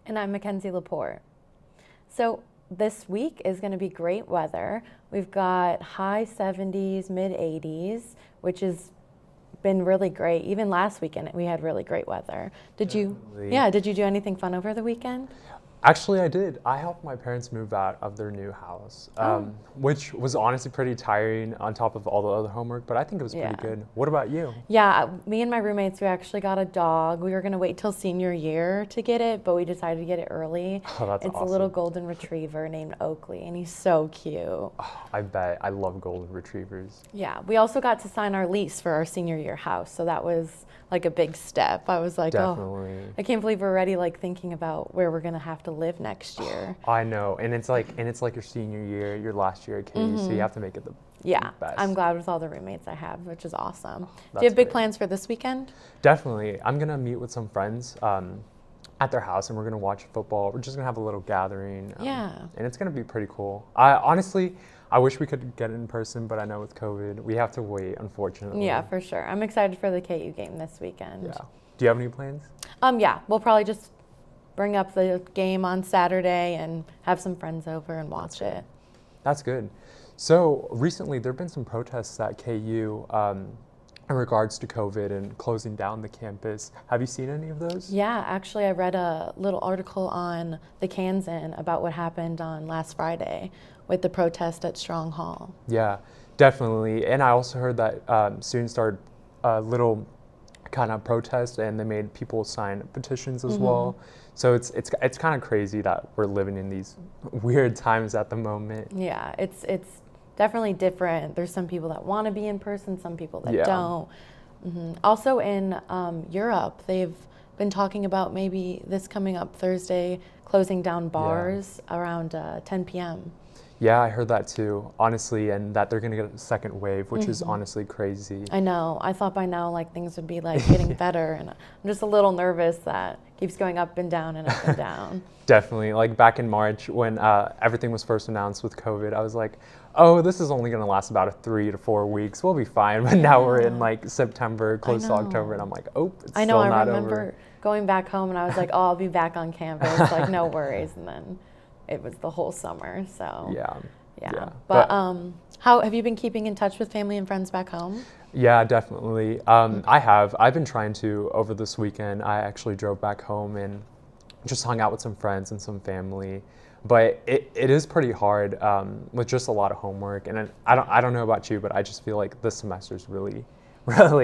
And I'm Mackenzie Laporte. So this week is going to be great weather. We've got high 70s, mid 80s, which has been really great. Even last weekend we had really great weather. Did you do anything fun over the weekend? Actually, I did. I helped my parents move out of their new house, which was honestly pretty tiring on top of all the other homework, but I think it was pretty good. What about you? Yeah, me and my roommates, we actually got a dog. We were going to wait till senior year to get it, but we decided to get it early. Oh, that's It's awesome. a little golden retriever named Oakley, and he's so cute. Oh, I bet. I love golden retrievers. Yeah, we also got to sign our lease for our senior year house, so that was like a big step. I was like, Definitely. I can't believe we're already like thinking about where we're gonna have to live next year. I know, and it's like your senior year, your last year at KU, so you have to make it the best. I'm glad with all the roommates I have, which is awesome. Do That's you have big great. plans for this weekend? Definitely. I'm gonna meet with some friends at their house, and we're gonna watch football. We're just gonna have a little gathering. And it's gonna be pretty cool. I wish we could get it in person, but I know with COVID, we have to wait, unfortunately. Yeah, for sure. I'm excited for the KU game this weekend. Yeah. Do you have any plans? Yeah, we'll probably just bring up the game on Saturday and have some friends over and watch it. That's good. So recently, there have been some protests at KU in regards to COVID and closing down the campus. Have you seen any of those? Yeah, actually, I read a little article on the Kansan about what happened on last Friday with the protest at Strong Hall. Yeah, definitely. And I also heard that students started a little kind of protest, and they made people sign petitions as well. So it's kind of crazy that we're living in these weird times at the moment. Yeah, it's definitely different. There's some people that want to be in person, some people that don't. Also in Europe, they've been talking about maybe this coming up Thursday, closing down bars around 10 p.m. Yeah, I heard that too, honestly, and that they're gonna get a second wave, which is honestly crazy. I know. I thought by now like things would be like getting better, and I'm just a little nervous that it keeps going up and down and up and down. Definitely. Like back in March when everything was first announced with COVID, I was like, oh, this is only gonna last about 3 to 4 weeks. We'll be fine. But now we're in like September, close to October, and I'm like, oh, it's still not over. I remember going back home and I was like, oh, I'll be back on campus, like no worries, and then it was the whole summer, so. Yeah. But how have you been keeping in touch with family and friends back home? Yeah, definitely. I've been trying to over this weekend. I actually drove back home and just hung out with some friends and some family. But it is pretty hard with just a lot of homework. And I don't know about you, but I just feel like this semester is really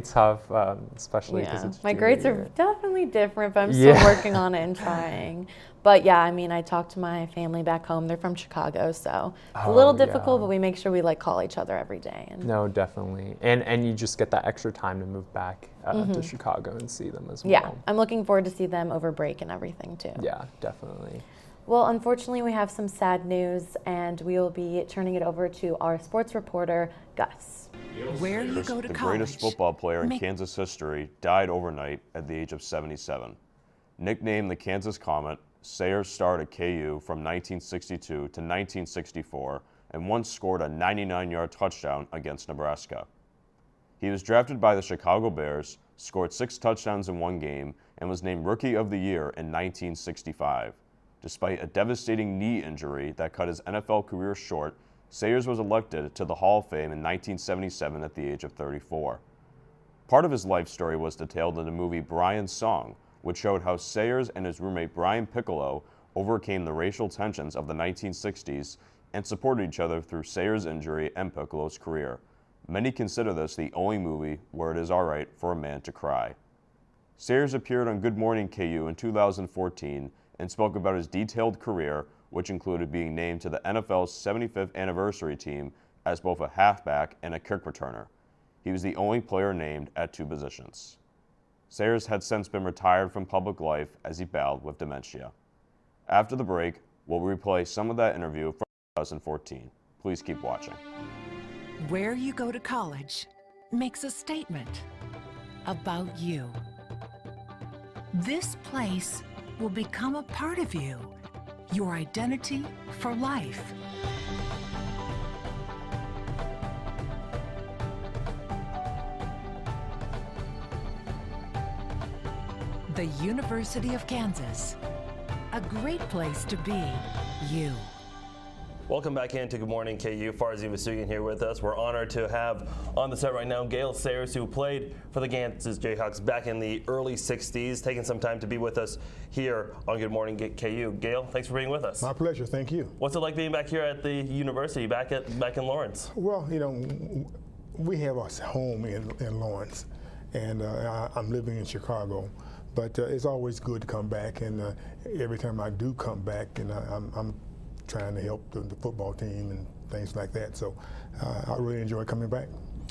tough, especially because it's my junior grades year. are definitely different, but I'm still working on it and trying. But yeah, I mean, I talk to my family back home. They're from Chicago, so it's a little difficult, but we make sure we like call each other every day. And no, definitely. And you just get that extra time to move back to Chicago and see them as well. Yeah, I'm looking forward to see them over break and everything too. Yeah, definitely. Well, unfortunately, we have some sad news, and we will be turning it over to our sports reporter, Gus. Where you go to college. The greatest football player in Kansas history died overnight at the age of 77. Nicknamed the Kansas Comet, Sayers starred at KU from 1962 to 1964 and once scored a 99-yard touchdown against Nebraska. He was drafted by the Chicago Bears, scored 6 touchdowns in one game, and was named Rookie of the Year in 1965. Despite a devastating knee injury that cut his NFL career short, Sayers was elected to the Hall of Fame in 1977 at the age of 34. Part of his life story was detailed in the movie Brian's Song, which showed how Sayers and his roommate Brian Piccolo overcame the racial tensions of the 1960s and supported each other through Sayers' injury and Piccolo's career. Many consider this the only movie where it is all right for a man to cry. Sayers appeared on Good Morning KU in 2014 and spoke about his detailed career, which included being named to the NFL's 75th anniversary team as both a halfback and a kick returner. He was the only player named at 2 positions. Sayers had since been retired from public life as he battled with dementia. After the break, we'll replay some of that interview from 2014. Please keep watching. Where you go to college makes a statement about you. This place will become a part of you, your identity for life. The University of Kansas, A great place to be you. Welcome back into Good Morning KU. Farzin Vousoughian here with us. We're honored to have on the set right now Gale Sayers, who played for the Kansas Jayhawks back in the early 60s, taking some time to be with us here on Good Morning KU. Gale, thanks for being with us. My pleasure. Thank you. What's it like being back here at the university, back in Lawrence? Well, you know, we have our home in Lawrence, and I'm living in Chicago. But it's always good to come back, and every time I do come back, and I'm trying to help the football team and things like that. So I really enjoy coming back.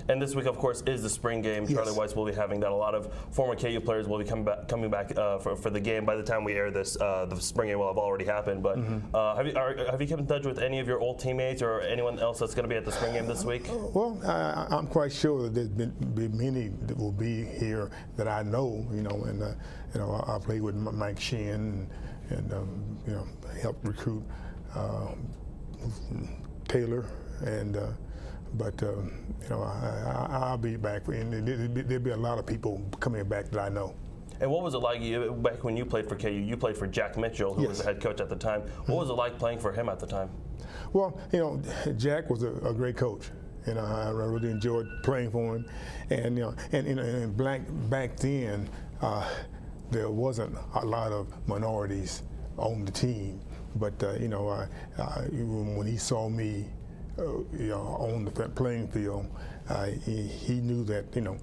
And this week, of course, is the spring game. Yes. Charlie Weiss will be having that. A lot of former KU players will be coming back for the game. By the time we air this, the spring game will have already happened. But have you kept in touch with any of your old teammates or anyone else that's going to be at the spring game this week? Well, I'm quite sure that there's been many that will be here that I know. You know, and you know, I played with Mike Sheehan and you know, helped recruit Taylor, and but you know, I'll be back, and there'll be a lot of people coming back that I know. And what was it like back when you played for KU? You played for Jack Mitchell, who was the head coach at the time. What was it like playing for him at the time? Well, you know, Jack was a great coach. You know, I really enjoyed playing for him, and you know, and back then there wasn't a lot of minorities on the team. But you know, when he saw me, you know, on the playing field, he knew that you know,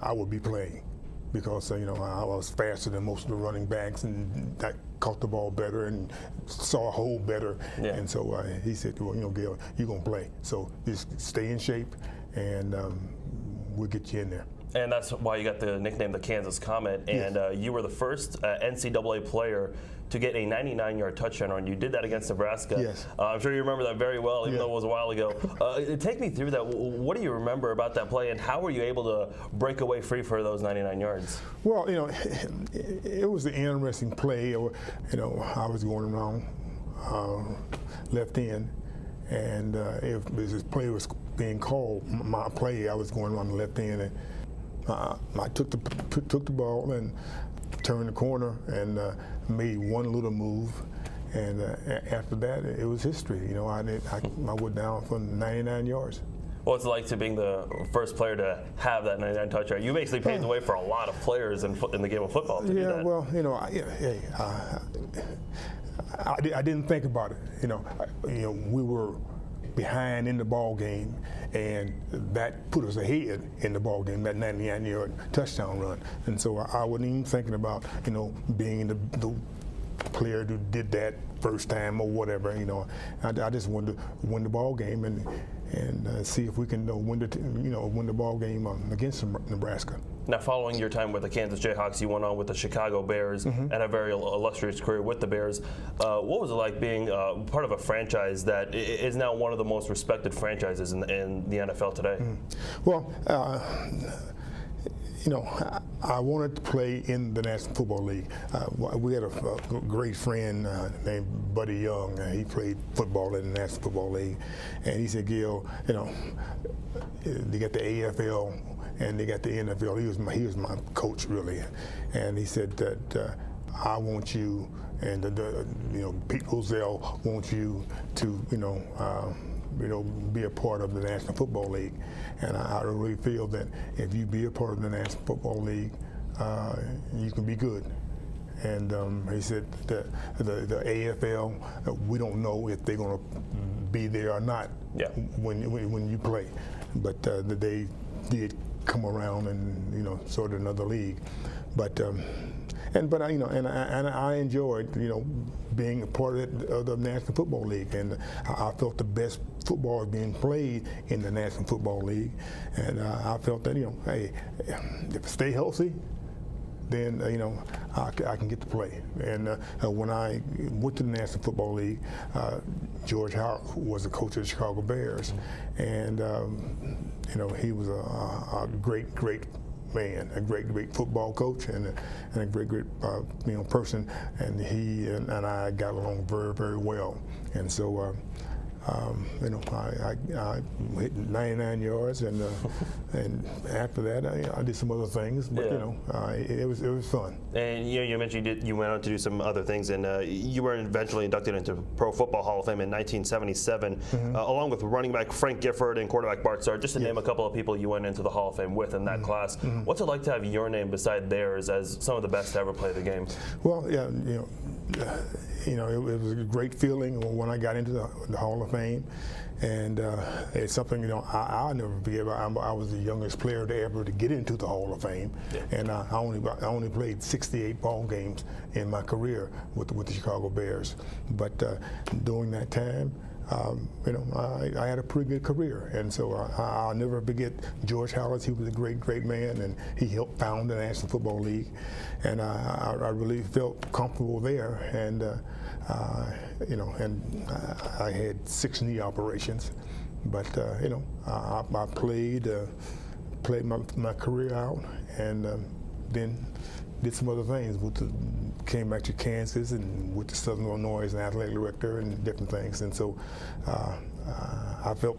I would be playing because you know, I was faster than most of the running backs, and I caught the ball better and saw a hole better. Yeah. And so he said, well, you know, Gale, you're gonna play. So just stay in shape, and we'll get you in there. And that's why you got the nickname the Kansas Comet. And yes. You were the first NCAA player to get a 99-yard touchdown run. You did that against Nebraska. Yes. I'm sure you remember that very well, even though it was a while ago. Take me through that. What do you remember about that play, and how were you able to break away free for those 99 yards? Well, you know, it was an interesting play. You know, I was going around left end, and if this play was being called, my play, I was going around the left end, and I took the ball and turned the corner and made one little move, and after that it was history. You know, I went down for 99 yards. What's it like to being the first player to have that 99 touchdown? You basically paved the way for a lot of players in the game of football to do that. Well, you know, I didn't think about it. You know, we were behind in the ball game, and that put us ahead in the ball game, that 99-yard touchdown run. And so I wasn't even thinking about, you know, being the player who did that first time or whatever. You know, I just wanted to win the ball game and see if we can win the ball game against Nebraska. Now, following your time with the Kansas Jayhawks, you went on with the Chicago Bears and a very illustrious career with the Bears. What was it like being part of a franchise that is now one of the most respected franchises in the NFL today? Well, you know, I wanted to play in the National Football League. We had a great friend named Buddy Young. He played football in the National Football League, and he said, Gale, you know, they got the AFL and they got the NFL. He was my coach, really, and he said that I want you, and you know, Pete Rozelle wants you to, you know, be a part of the National Football League. And I really feel that if you be a part of the National Football League, you can be good. And he said the AFL, we don't know if they're going to be there or not when you play. But they did come around and, you know, sort of another league. But I, you know, and I enjoyed, you know, being a part of the National Football League, and I felt the best football is being played in the National Football League, and I felt that, you know, hey, if I stay healthy, then you know, I can get to play. And when I went to the National Football League, George Howard was the coach of the Chicago Bears, and you know, he was a great man, a great football coach, and a great you know, person, and he and I got along very well. And so I hit 99 yards, and after that, I did some other things. But it was fun. And you mentioned you went on to do some other things, and you were eventually inducted into Pro Football Hall of Fame in 1977, along with running back Frank Gifford and quarterback Bart Starr, just to name a couple of people you went into the Hall of Fame with in that class. What's it like to have your name beside theirs as some of the best to ever play the game? Well, it was a great feeling when I got into the Hall of Fame, and it's something I'll never forget. I was the youngest player to get into the Hall of Fame, and I only played 68 ball games in my career with the Chicago Bears. But during that time, I had a pretty good career, and so I'll never forget George Hallis. He was a great man, and he helped found the National Football League, and I really felt comfortable there. And I had 6 knee operations, but I played my career out, and then did some other things. Came back to Kansas and with the Southern Illinois and athletic director and different things, and so I felt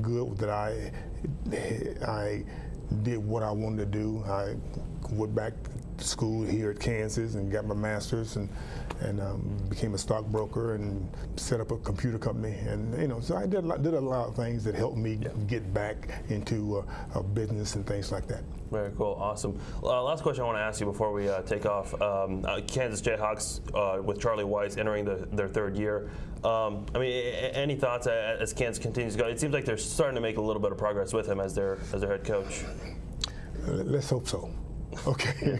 good that I did what I wanted to do. I went back to school here at Kansas and got my master's, and became a stockbroker and set up a computer company, and so I did a lot of things that helped me get back into business and things like that. Very cool, awesome. Last question I want to ask you before we take off. Kansas Jayhawks with Charlie Weiss entering their 3rd year. Any thoughts as Kansas continues to go? It seems like they're starting to make a little bit of progress with him as their head coach. Let's hope so. Okay,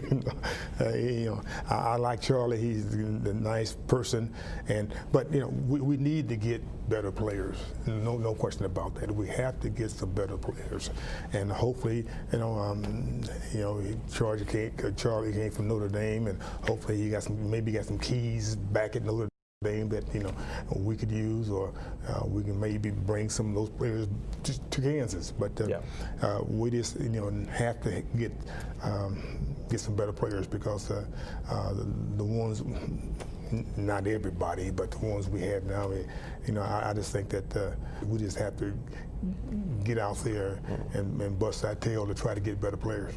I like Charlie. He's a nice person, but we need to get better players. No question about that. We have to get some better players, and hopefully, Charlie came from Notre Dame, and hopefully he got some keys back at Notre Dame that we could use, or we can maybe bring some of those players to Kansas. But we just have to get some better players, because the ones, not everybody, but the ones we have now, I just think that we just have to get out there and bust our tail to try to get better players.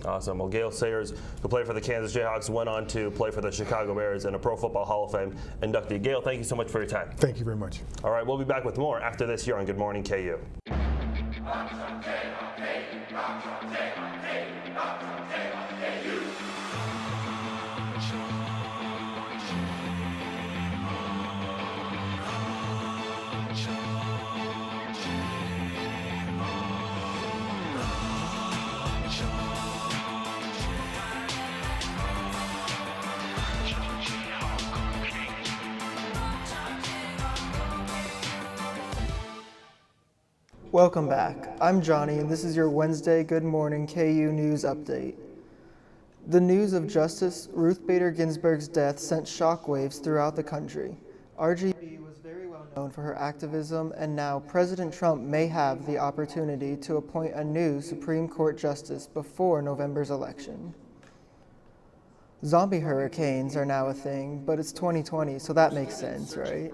Awesome. Well, Gale Sayers, who played for the Kansas Jayhawks, went on to play for the Chicago Bears and a Pro Football Hall of Fame inductee. Gale, thank you so much for your time. Thank you very much. All right, we'll be back with more after this here on Good Morning KU. Welcome back. I'm Johnny, and this is your Wednesday Good Morning KU News Update. The news of Justice Ruth Bader Ginsburg's death sent shockwaves throughout the country. RGB was very well known for her activism, and now President Trump may have the opportunity to appoint a new Supreme Court justice before November's election. Zombie hurricanes are now a thing, but it's 2020, so that makes sense, right?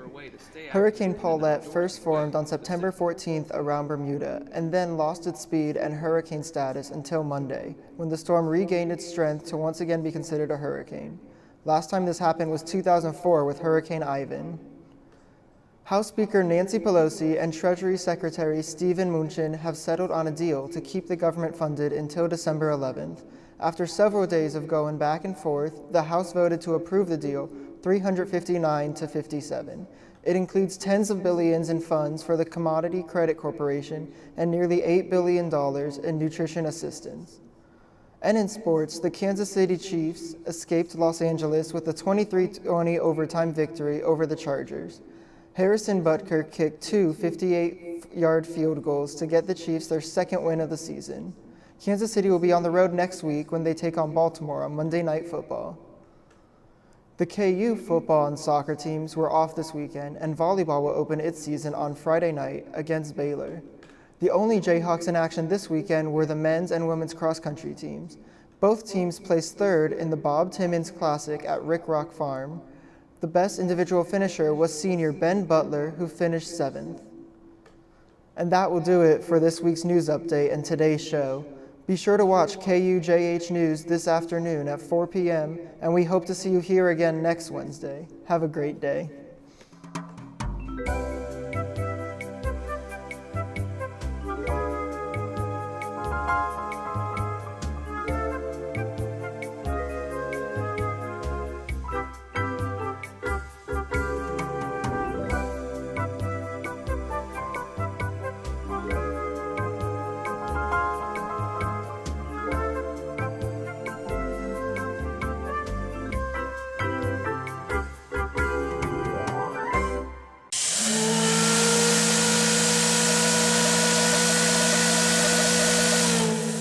Hurricane Paulette first formed on September 14th around Bermuda, and then lost its speed and hurricane status until Monday, when the storm regained its strength to once again be considered a hurricane. Last time this happened was 2004 with Hurricane Ivan. House Speaker Nancy Pelosi and Treasury Secretary Steven Mnuchin have settled on a deal to keep the government funded until December 11th. After several days of going back and forth, the House voted to approve the deal 359 to 57. It includes tens of billions in funds for the Commodity Credit Corporation and nearly $8 billion in nutrition assistance. And in sports, the Kansas City Chiefs escaped Los Angeles with a 23-20 overtime victory over the Chargers. Harrison Butker kicked 2 58-yard field goals to get the Chiefs their second win of the season. Kansas City will be on the road next week when they take on Baltimore on Monday Night Football. The KU football and soccer teams were off this weekend, and volleyball will open its season on Friday night against Baylor. The only Jayhawks in action this weekend were the men's and women's cross-country teams. Both teams placed third in the Bob Timmons Classic at Rick Rock Farm. The best individual finisher was senior Ben Butler, who finished 7th. And that will do it for this week's news update and today's show. Be sure to watch KUJH News this afternoon at 4 p.m., and we hope to see you here again next Wednesday. Have a great day.